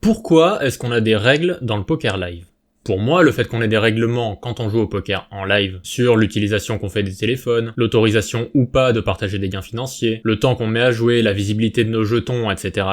Pourquoi est-ce qu'on a des règles dans le poker live ? Pour moi, le fait qu'on ait des règlements quand on joue au poker en live sur l'utilisation qu'on fait des téléphones, l'autorisation ou pas de partager des gains financiers, le temps qu'on met à jouer, la visibilité de nos jetons, etc.,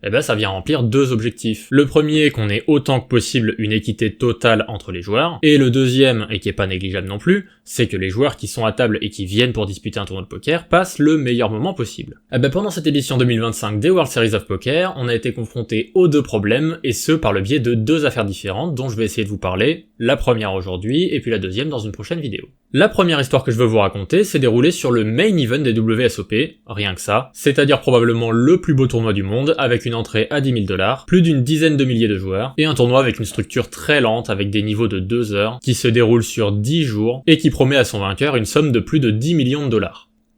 eh ben ça vient remplir deux objectifs. Le premier, qu'on ait autant que possible une équité totale entre les joueurs, et le deuxième, et qui est pas négligeable non plus, c'est que les joueurs qui sont à table et qui viennent pour disputer un tournoi de poker passent le meilleur moment possible. Eh ben pendant cette édition 2025 des World Series of Poker, on a été confronté aux deux problèmes, et ce par le biais de deux affaires différentes dont je vais essayer de vous parler, la première aujourd'hui, et puis la deuxième dans une prochaine vidéo. La première histoire que je veux vous raconter s'est déroulée sur le main event des WSOP, rien que ça, c'est-à-dire probablement le plus beau tournoi du monde, avec une entrée à 10 000 $, plus d'une dizaine de milliers de joueurs, et un tournoi avec une structure très lente avec des niveaux de 2 heures, qui se déroule sur 10 jours, et qui promet à son vainqueur une somme de plus de 10 millions de $.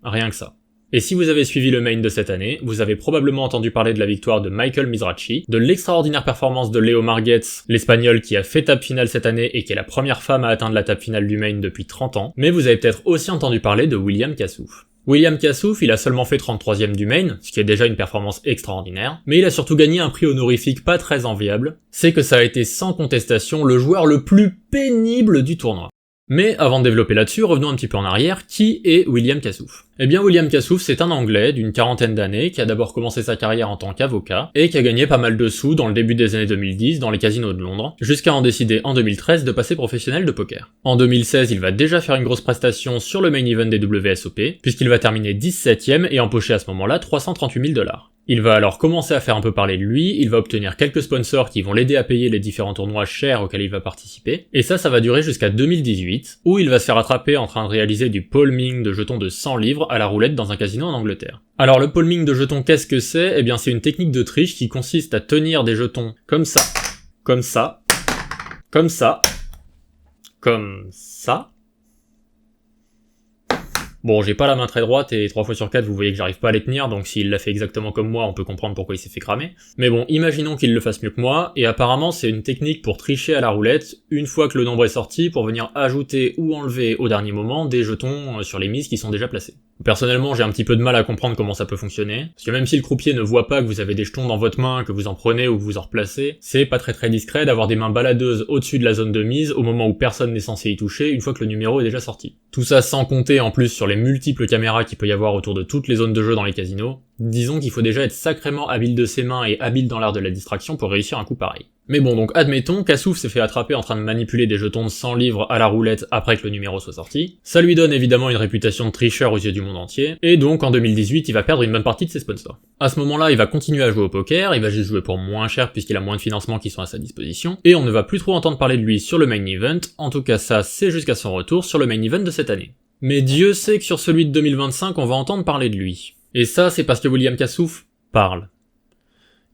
Rien que ça. Et si vous avez suivi le main de cette année, vous avez probablement entendu parler de la victoire de Michael Mizrachi, de l'extraordinaire performance de Leo Margetts, l'espagnol qui a fait table finale cette année et qui est la première femme à atteindre la table finale du main depuis 30 ans, mais vous avez peut-être aussi entendu parler de William Kassouf. William Kassouf, il a seulement fait 33e du main, ce qui est déjà une performance extraordinaire, mais il a surtout gagné un prix honorifique pas très enviable, c'est que ça a été sans contestation le joueur le plus pénible du tournoi. Mais avant de développer là-dessus, revenons un petit peu en arrière, qui est William Kassouf ? Eh bien William Kassouf, c'est un Anglais d'une quarantaine d'années qui a d'abord commencé sa carrière en tant qu'avocat et qui a gagné pas mal de sous dans le début des années 2010 dans les casinos de Londres, jusqu'à en décider en 2013 de passer professionnel de poker. En 2016, il va déjà faire une grosse prestation sur le main event des WSOP, puisqu'il va terminer 17ème et empocher à ce moment-là 338 000 $. Il va alors commencer à faire un peu parler de lui, il va obtenir quelques sponsors qui vont l'aider à payer les différents tournois chers auxquels il va participer, et ça va durer jusqu'à 2018, où il va se faire attraper en train de réaliser du palming de jetons de 100 livres à la roulette dans un casino en Angleterre. Alors le palming de jetons, qu'est-ce que c'est ? Eh bien c'est une technique de triche qui consiste à tenir des jetons comme ça, comme ça, comme ça, comme ça. Bon, j'ai pas la main très droite et 3 fois sur 4 vous voyez que j'arrive pas à les tenir, donc s'il l'a fait exactement comme moi, on peut comprendre pourquoi il s'est fait cramer. Mais bon, imaginons qu'il le fasse mieux que moi, et apparemment c'est une technique pour tricher à la roulette, une fois que le nombre est sorti, pour venir ajouter ou enlever au dernier moment des jetons sur les mises qui sont déjà placées. Personnellement, j'ai un petit peu de mal à comprendre comment ça peut fonctionner, parce que même si le croupier ne voit pas que vous avez des jetons dans votre main, que vous en prenez ou que vous en replacez, c'est pas très discret d'avoir des mains baladeuses au-dessus de la zone de mise au moment où personne n'est censé y toucher, une fois que le numéro est déjà sorti. Tout ça sans compter en plus sur les multiples caméras qu'il peut y avoir autour de toutes les zones de jeu dans les casinos. Disons qu'il faut déjà être sacrément habile de ses mains et habile dans l'art de la distraction pour réussir un coup pareil. Mais bon, donc admettons, Kassouf s'est fait attraper en train de manipuler des jetons de 100 livres à la roulette après que le numéro soit sorti. Ça lui donne évidemment une réputation de tricheur aux yeux du monde entier, et donc en 2018, il va perdre une bonne partie de ses sponsors. À ce moment-là, il va continuer à jouer au poker, il va juste jouer pour moins cher puisqu'il a moins de financements qui sont à sa disposition, et on ne va plus trop entendre parler de lui sur le main event, en tout cas ça c'est jusqu'à son retour sur le main event de cette année. Mais Dieu sait que sur celui de 2025, on va entendre parler de lui. Et ça, c'est parce que William Kassouf parle.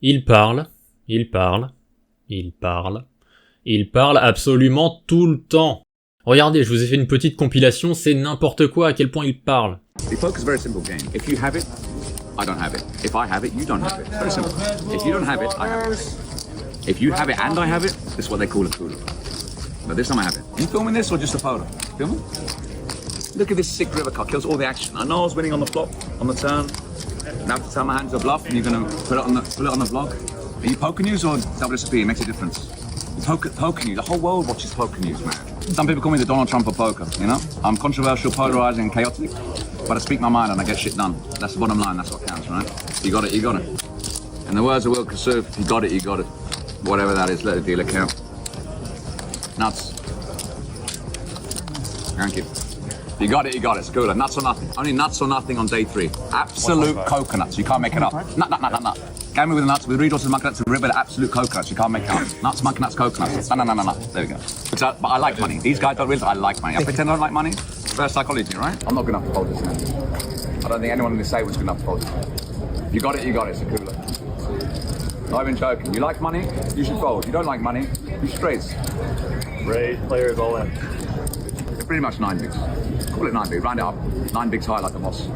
Il parle, il parle, il parle, il parle absolument tout le temps. Regardez, je vous ai fait une petite compilation, c'est n'importe quoi à quel point il parle. The poker's a very simple game. If you have it, I don't have it. If I have it, you don't have it. Very simple. If you don't have it, I have it. If you have it and I have it, this is what they call a cooler. But this time I have it. You filming this or just a photo? Filming? Look at this sick river car, kills all the action. I know I was winning on the flop, on the turn. Now to turn my hand to a bluff and you're gonna put it on the vlog. Are you poker news or WSOP? It makes a difference. Poker news, the whole world watches poker news, man. Some people call me the Donald Trump of poker, you know? I'm controversial, polarizing, chaotic, but I speak my mind and I get shit done. That's the bottom line, that's what counts, right? You got it, you got it. In the words of Will Kassouf, you got it, you got it. Whatever that is, let the dealer count. Nuts. Thank you. You got it, it's cooler. Nuts or nothing. Only nuts or nothing on day 3. Absolute coconuts, you can't make it up. Nut. Game me with the nuts, with resources, monkey nuts, with river, absolute coconuts, you can't make it up. Nuts, monkey nuts, coconuts. No. There we go. But I like money. These guys don't realize I like money. I pretend I don't like money. Reverse psychology, right? I'm not good enough to fold this now. I don't think anyone in this table's good enough to fold this. You got it, it's a cooler. Not even joking. You like money, you should fold. You don't like money, you straights. Raise players all in. It's pretty much 9 bigs. Call it 9 bigs, round it up. 9 bigs high like the boss.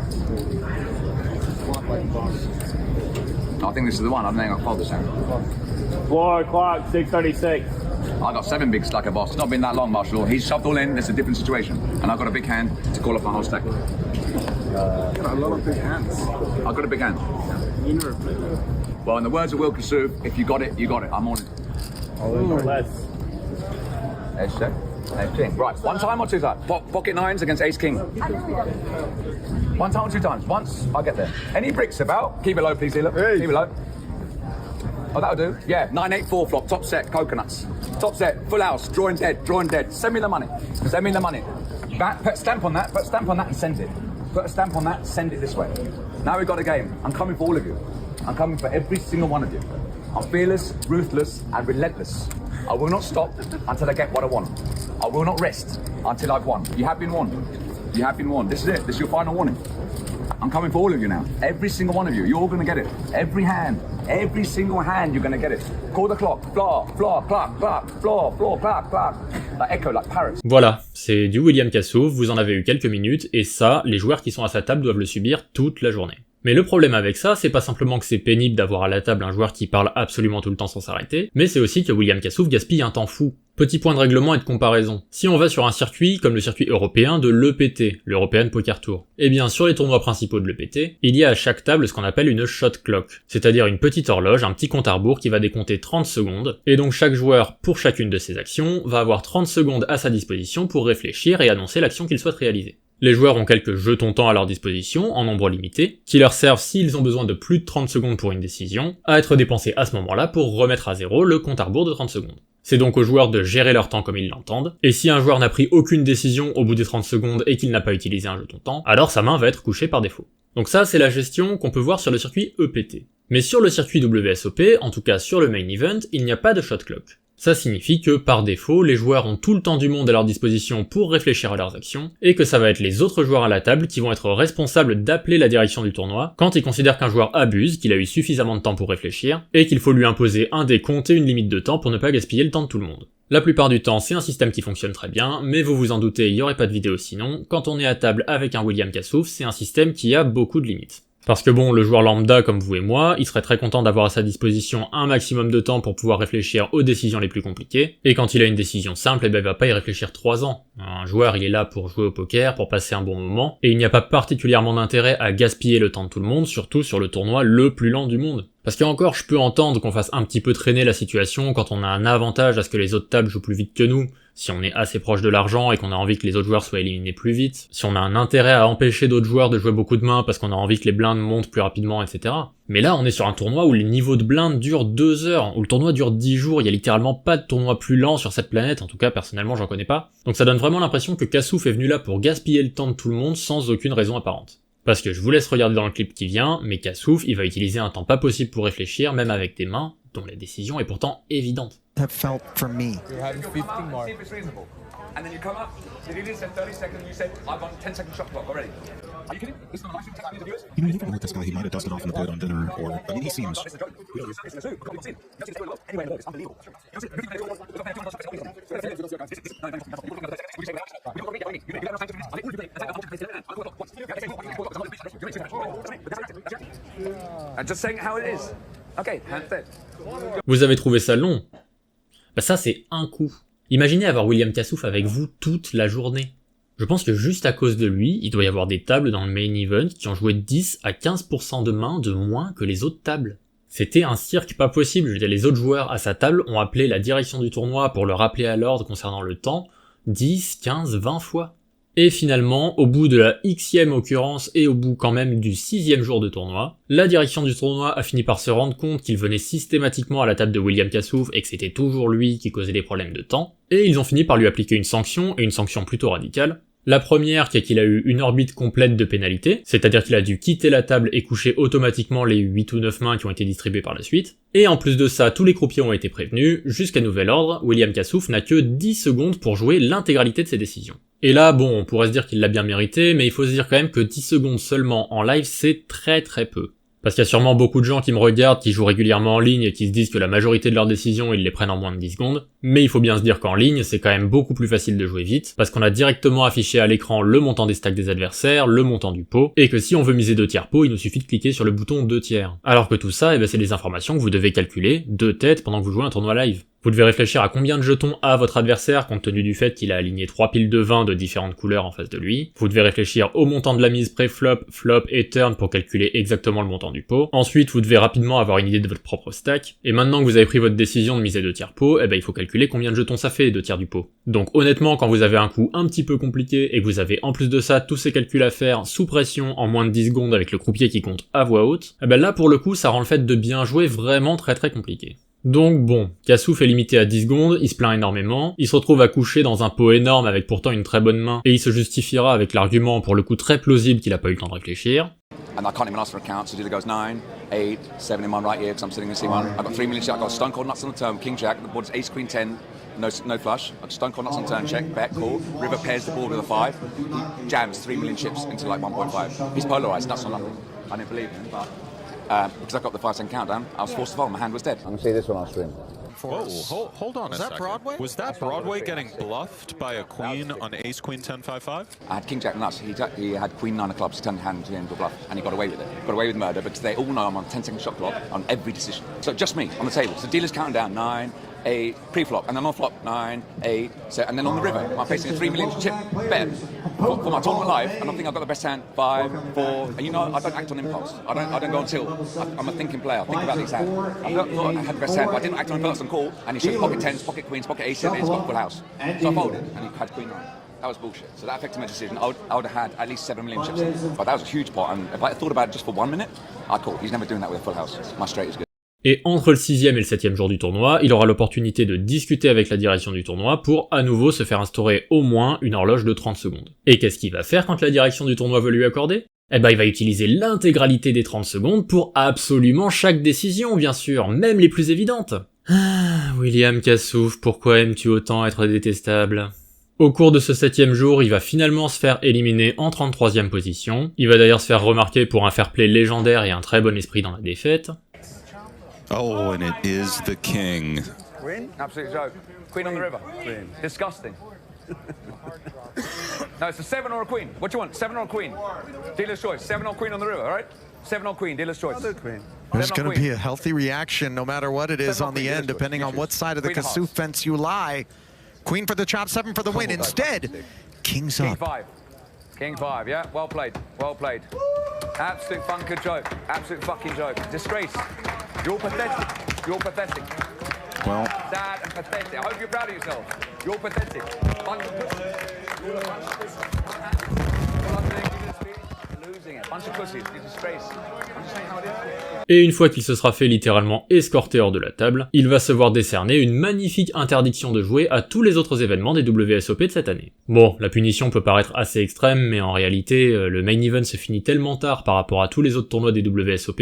I think this is the one. I don't think I'll fold this hand. 4 o'clock, 6:36. I got 7 bigs like a boss. It's not been that long, Marshall. He's shoved all in. It's a different situation. And I've got a big hand to call off my whole stack. got a lot of big hands. I've got a big hand. Well, in the words of Will Kassouf, if you got it, you got it. I'm on it. Or less. Ace check. Ace king. Right, one time or two times? Pocket nines against ace king. One time or two times? Once, I'll get there. Any bricks about? Keep it low, please, Hila. Hey. Keep it low. Oh, that'll do. Yeah, 9-8-4 flop, top set, coconuts. Top set, full house, drawing dead, drawing dead. Send me the money. Send me the money. Back, put a stamp on that, and send it. Put a stamp on that, send it this way. Now we've got a game. I'm coming for all of you. I'm coming for every single one of you. I'm fearless, ruthless, and relentless. I will not stop until I get what I want. I will not rest until I've won. You have been warned. You have been warned. This is it. This is your final warning. I'm coming for all of you now. Every single one of you. You're all going to get it. Every single hand, you're going to get it. Call the clock. Floor, floor, clock, clock, floor, floor, clock, clock. Like echo, like parrots. Voilà, c'est du William Kassouf, vous en avez eu quelques minutes, et ça, les joueurs qui sont à sa table doivent le subir toute la journée. Mais le problème avec ça, c'est pas simplement que c'est pénible d'avoir à la table un joueur qui parle absolument tout le temps sans s'arrêter, mais c'est aussi que William Kassouf gaspille un temps fou. Petit point de règlement et de comparaison. Si on va sur un circuit comme le circuit européen de l'EPT, l'European Poker Tour, eh bien sur les tournois principaux de l'EPT, il y a à chaque table ce qu'on appelle une shot clock, c'est-à-dire une petite horloge, un petit compte à rebours qui va décompter 30 secondes, et donc chaque joueur, pour chacune de ses actions, va avoir 30 secondes à sa disposition pour réfléchir et annoncer l'action qu'il souhaite réaliser. Les joueurs ont quelques jetons temps à leur disposition, en nombre limité, qui leur servent s'ils ont besoin de plus de 30 secondes pour une décision, à être dépensés à ce moment-là pour remettre à zéro le compte à rebours de 30 secondes. C'est donc aux joueurs de gérer leur temps comme ils l'entendent, et si un joueur n'a pris aucune décision au bout des 30 secondes et qu'il n'a pas utilisé un jeton temps, alors sa main va être couchée par défaut. Donc ça, c'est la gestion qu'on peut voir sur le circuit EPT. Mais sur le circuit WSOP, en tout cas sur le main event, il n'y a pas de shot clock. Ça signifie que, par défaut, les joueurs ont tout le temps du monde à leur disposition pour réfléchir à leurs actions, et que ça va être les autres joueurs à la table qui vont être responsables d'appeler la direction du tournoi quand ils considèrent qu'un joueur abuse, qu'il a eu suffisamment de temps pour réfléchir, et qu'il faut lui imposer un décompte et une limite de temps pour ne pas gaspiller le temps de tout le monde. La plupart du temps, c'est un système qui fonctionne très bien, mais vous vous en doutez, il y aurait pas de vidéo sinon, quand on est à table avec un William Kassouf, c'est un système qui a beaucoup de limites. Parce que bon, le joueur lambda comme vous et moi, il serait très content d'avoir à sa disposition un maximum de temps pour pouvoir réfléchir aux décisions les plus compliquées, et quand il a une décision simple, eh ben il va pas y réfléchir 3 ans. Un joueur, il est là pour jouer au poker, pour passer un bon moment, et il n'y a pas particulièrement d'intérêt à gaspiller le temps de tout le monde, surtout sur le tournoi le plus lent du monde. Parce qu'encore, je peux entendre qu'on fasse un petit peu traîner la situation quand on a un avantage à ce que les autres tables jouent plus vite que nous, si on est assez proche de l'argent et qu'on a envie que les autres joueurs soient éliminés plus vite, si on a un intérêt à empêcher d'autres joueurs de jouer beaucoup de mains parce qu'on a envie que les blindes montent plus rapidement, etc. Mais là, on est sur un tournoi où les niveaux de blindes durent 2 heures, où le tournoi dure 10 jours, il y a littéralement pas de tournoi plus lent sur cette planète, en tout cas personnellement j'en connais pas. Donc ça donne vraiment l'impression que Kassouf est venu là pour gaspiller le temps de tout le monde sans aucune raison apparente. Parce que je vous laisse regarder dans le clip qui vient, mais Kassouf, il va utiliser un temps pas possible pour réfléchir, même avec des mains, dont la décision est pourtant évidente. Have felt for me. You're having 15 more. See if it's reasonable. And then you come up, the leader said 30 seconds, and you said, I've got 10-second shot clock already. Are you kidding? This is not a nice technique to do it. You know, even with this guy, he might have dusted off in the pit on dinner, or I mean, he seems. I'm just saying how it is. Okay, hand dead. Vous avez trouvé ça long? Bah ça c'est un coup. Imaginez avoir William Kassouf avec vous toute la journée. Je pense que juste à cause de lui, il doit y avoir des tables dans le main event qui ont joué 10 à 15% de mains de moins que les autres tables. C'était un cirque pas possible, je veux dire, les autres joueurs à sa table ont appelé la direction du tournoi pour le rappeler à l'ordre concernant le temps 10, 15, 20 fois. Et finalement, au bout de la xème occurrence et au bout quand même du 6e jour de tournoi, la direction du tournoi a fini par se rendre compte qu'il venait systématiquement à la table de William Kassouf et que c'était toujours lui qui causait des problèmes de temps, et ils ont fini par lui appliquer une sanction, et une sanction plutôt radicale. La première qui est qu'il a eu une orbite complète de pénalité, c'est-à-dire qu'il a dû quitter la table et coucher automatiquement les 8 ou 9 mains qui ont été distribuées par la suite. Et en plus de ça, tous les croupiers ont été prévenus, jusqu'à nouvel ordre, William Kassouf n'a que 10 secondes pour jouer l'intégralité de ses décisions. Et là, bon, on pourrait se dire qu'il l'a bien mérité, mais il faut se dire quand même que 10 secondes seulement en live, c'est très très peu. Parce qu'il y a sûrement beaucoup de gens qui me regardent, qui jouent régulièrement en ligne et qui se disent que la majorité de leurs décisions, ils les prennent en moins de 10 secondes. Mais il faut bien se dire qu'en ligne, c'est quand même beaucoup plus facile de jouer vite, parce qu'on a directement affiché à l'écran le montant des stacks des adversaires, le montant du pot, et que si on veut miser 2 tiers pot, il nous suffit de cliquer sur le bouton 2 tiers. Alors que tout ça, c'est des informations que vous devez calculer de tête pendant que vous jouez un tournoi live. Vous devez réfléchir à combien de jetons a votre adversaire compte tenu du fait qu'il a aligné 3 piles de 20 de différentes couleurs en face de lui. Vous devez réfléchir au montant de la mise pré-flop, flop et turn pour calculer exactement le montant du pot. Ensuite, vous devez rapidement avoir une idée de votre propre stack. Et maintenant que vous avez pris votre décision de miser 2 tiers pot, il faut calculer combien de jetons ça fait 2 tiers du pot. Donc honnêtement, quand vous avez un coup un petit peu compliqué et que vous avez en plus de ça tous ces calculs à faire sous pression en moins de 10 secondes avec le croupier qui compte à voix haute, là pour le coup ça rend le fait de bien jouer vraiment très compliqué. Donc bon, Kassouf est limité à 10 secondes, il se plaint énormément, il se retrouve à coucher dans un pot énorme avec pourtant une très bonne main, et il se justifiera avec l'argument pour le coup très plausible qu'il a pas eu le temps de réfléchir. And I can't even ask for a count, so dealer goes 9, 8, 7 in my right ear because I'm sitting in C1. I've got 3 million shit, I've got stone cold nuts on the turn, king jack, the board's ace queen 10, no flush. I've got stone cold nuts on the turn, check, bet, call. River pairs the board with a 5. He jams 3 million chips into like 1.5. He's polarised, nuts on nothing. I didn't believe him, but because I got the 5-10 countdown, I was forced to fold, my hand was dead. I'm going to see this one on stream. Whoa, hold on a second. Broadway? Was that Broadway getting bluffed by a queen on ace queen 10 5-5? I had king jack nuts. He had queen 9 of clubs. He turned hand into a bluff, and he got away with it. Got away with murder because they all know I'm on 10-second shot clock on every decision. So just me on the table. So dealers counting down 9, 8, pre-flop, and then on flop 9, 8, and then on the river, I'm facing a 3 million chip bet for my tournament live, and I think I've got the best hand 5, 4, and you know I don't act on impulse. I don't go on tilt. I'm a thinking player. I think about these hands. I thought I had the best hand, but I didn't act on impulse on call, and he showed pocket 10s, pocket queens, pocket ace 7, he's got full house. So I folded, and he had queen 9. That was bullshit. So that affected my decision. I would have had at least 7 million chips in. But that was a huge pot, and if I thought about it just for 1 minute, I'd call. He's never doing that with a full house. My straight is good. Et entre le 6e et le 7e jour du tournoi, il aura l'opportunité de discuter avec la direction du tournoi pour à nouveau se faire instaurer au moins une horloge de 30 secondes. Et qu'est-ce qu'il va faire quand la direction du tournoi veut lui accorder ? Il va utiliser l'intégralité des 30 secondes pour absolument chaque décision, bien sûr, même les plus évidentes. Ah, William Kassouf, pourquoi aimes-tu autant être détestable ? Au cours de ce 7e jour, il va finalement se faire éliminer en 33e position. Il va d'ailleurs se faire remarquer pour un fair play légendaire et un très bon esprit dans la défaite. Oh, and it is the king. Queen? Absolute joke. Queen on the river. Queen. Disgusting. No, it's a 7 or a queen. What do you want? 7 or a queen? Dealer's choice. 7 or queen on the river, all right? 7 or queen, dealer's choice. Queen. There's going to be a healthy reaction no matter what it is on the end, depending on what side of the Kassouf fence you lie. Queen for the chop, 7 for the win. Instead, king's up. King 5. King 5, yeah? Well played. Well played. Absolute funker joke. Absolute fucking joke. Disgrace. You're pathetic. You're pathetic. Well, Sad and pathetic. I hope you're proud of yourself. You're pathetic. Bunch of pussies. You're a bunch of pussies. Losing it. Bunch of pussies. You're disgrace. I'm just saying how it is. Et une fois qu'il se sera fait littéralement escorter hors de la table, il va se voir décerner une magnifique interdiction de jouer à tous les autres événements des WSOP de cette année. Bon, la punition peut paraître assez extrême, mais en réalité, le main event se finit tellement tard par rapport à tous les autres tournois des WSOP,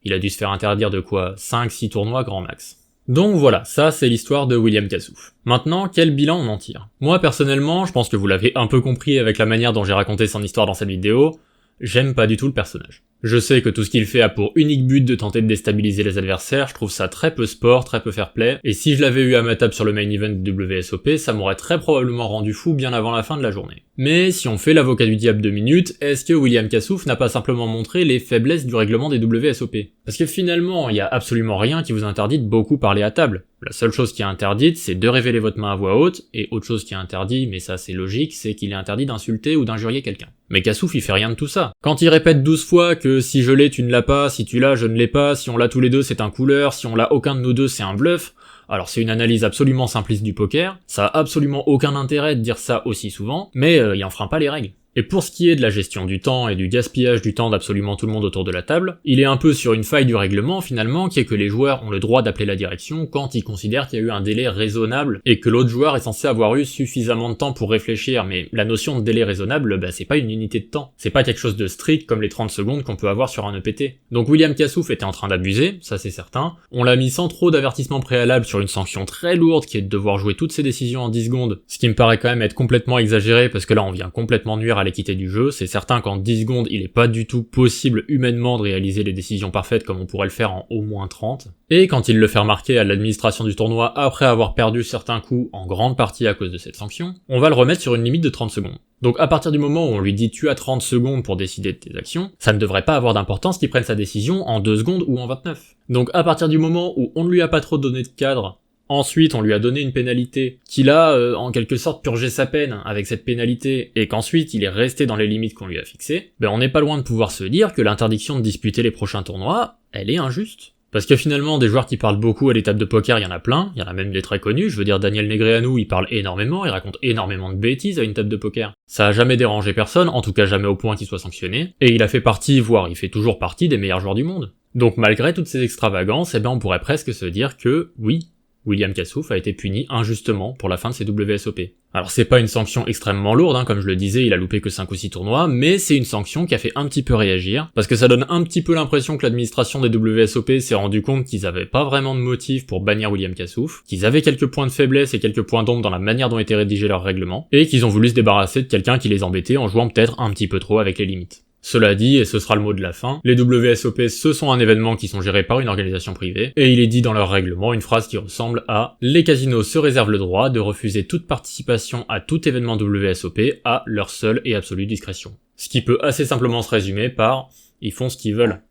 il a dû se faire interdire de quoi 5-6 tournois grand max. Donc voilà, ça c'est l'histoire de William Kassouf. Maintenant, quel bilan on en tire ? Moi personnellement, je pense que vous l'avez un peu compris avec la manière dont j'ai raconté son histoire dans cette vidéo, j'aime pas du tout le personnage. Je sais que tout ce qu'il fait a pour unique but de tenter de déstabiliser les adversaires, je trouve ça très peu sport, très peu fair play, et si je l'avais eu à ma table sur le main event du WSOP, ça m'aurait très probablement rendu fou bien avant la fin de la journée. Mais si on fait l'avocat du diable 2 minutes, est-ce que William Kassouf n'a pas simplement montré les faiblesses du règlement des WSOP ? Parce que finalement, il y a absolument rien qui vous interdit de beaucoup parler à table. La seule chose qui est interdite, c'est de révéler votre main à voix haute, et autre chose qui est interdit, mais ça c'est logique, c'est qu'il est interdit d'insulter ou d'injurier quelqu'un. Mais Kassouf il fait rien de tout ça. Quand il répète 12 fois que si je l'ai tu ne l'as pas, si tu l'as je ne l'ai pas, si on l'a tous les deux c'est un couleur, si on l'a aucun de nous deux c'est un bluff, alors c'est une analyse absolument simpliste du poker, ça a absolument aucun intérêt de dire ça aussi souvent, mais il enfreint pas les règles. Et pour ce qui est de la gestion du temps et du gaspillage du temps d'absolument tout le monde autour de la table, il est un peu sur une faille du règlement finalement qui est que les joueurs ont le droit d'appeler la direction quand ils considèrent qu'il y a eu un délai raisonnable et que l'autre joueur est censé avoir eu suffisamment de temps pour réfléchir, mais la notion de délai raisonnable, c'est pas une unité de temps, c'est pas quelque chose de strict comme les 30 secondes qu'on peut avoir sur un EPT. Donc William Kassouf était en train d'abuser, ça c'est certain, on l'a mis sans trop d'avertissement préalable sur une sanction très lourde qui est de devoir jouer toutes ses décisions en 10 secondes, ce qui me paraît quand même être complètement exagéré parce que là on vient complètement nuire à l'équité du jeu, c'est certain qu'en 10 secondes il est pas du tout possible humainement de réaliser les décisions parfaites comme on pourrait le faire en au moins 30, et quand il le fait remarquer à l'administration du tournoi après avoir perdu certains coups en grande partie à cause de cette sanction, on va le remettre sur une limite de 30 secondes. Donc à partir du moment où on lui dit tu as 30 secondes pour décider de tes actions, ça ne devrait pas avoir d'importance qu'il prenne sa décision en 2 secondes ou en 29. Donc à partir du moment où on ne lui a pas trop donné de cadre, ensuite on lui a donné une pénalité, qu'il a en quelque sorte purgé sa peine avec cette pénalité, et qu'ensuite il est resté dans les limites qu'on lui a fixées, ben on n'est pas loin de pouvoir se dire que l'interdiction de disputer les prochains tournois, elle est injuste. Parce que finalement, des joueurs qui parlent beaucoup à des tables de poker, il y en a plein, il y en a même des très connus, je veux dire Daniel Negreanu, il parle énormément, il raconte énormément de bêtises à une table de poker. Ça a jamais dérangé personne, en tout cas jamais au point qu'il soit sanctionné, et il a fait partie, voire il fait toujours partie des meilleurs joueurs du monde. Donc malgré toutes ces extravagances, eh ben on pourrait presque se dire que, oui, William Kassouf a été puni injustement pour la fin de ses WSOP. Alors c'est pas une sanction extrêmement lourde, comme je le disais, il a loupé que 5 ou 6 tournois, mais c'est une sanction qui a fait un petit peu réagir, parce que ça donne un petit peu l'impression que l'administration des WSOP s'est rendu compte qu'ils avaient pas vraiment de motif pour bannir William Kassouf, qu'ils avaient quelques points de faiblesse et quelques points d'ombre dans la manière dont étaient rédigés leurs règlements, et qu'ils ont voulu se débarrasser de quelqu'un qui les embêtait en jouant peut-être un petit peu trop avec les limites. Cela dit, et ce sera le mot de la fin, les WSOP ce sont un événement qui sont gérés par une organisation privée, et il est dit dans leur règlement une phrase qui ressemble à « Les casinos se réservent le droit de refuser toute participation à tout événement WSOP à leur seule et absolue discrétion ». Ce qui peut assez simplement se résumer par « Ils font ce qu'ils veulent ».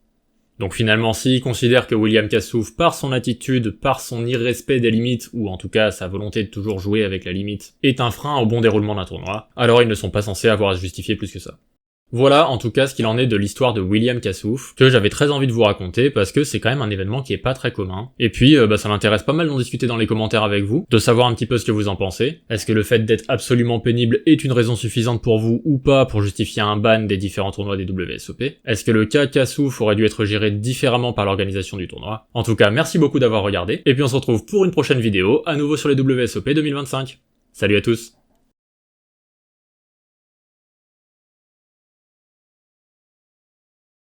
Donc finalement, s'ils considèrent que William Kassouf, par son attitude, par son irrespect des limites, ou en tout cas sa volonté de toujours jouer avec la limite, est un frein au bon déroulement d'un tournoi, alors ils ne sont pas censés avoir à se justifier plus que ça. Voilà en tout cas ce qu'il en est de l'histoire de William Kassouf, que j'avais très envie de vous raconter parce que c'est quand même un événement qui est pas très commun. Et puis ça m'intéresse pas mal d'en discuter dans les commentaires avec vous, de savoir un petit peu ce que vous en pensez. Est-ce que le fait d'être absolument pénible est une raison suffisante pour vous ou pas pour justifier un ban des différents tournois des WSOP? Est-ce que le cas Kassouf aurait dû être géré différemment par l'organisation du tournoi? En tout cas, merci beaucoup d'avoir regardé, et puis on se retrouve pour une prochaine vidéo, à nouveau sur les WSOP 2025. Salut à tous!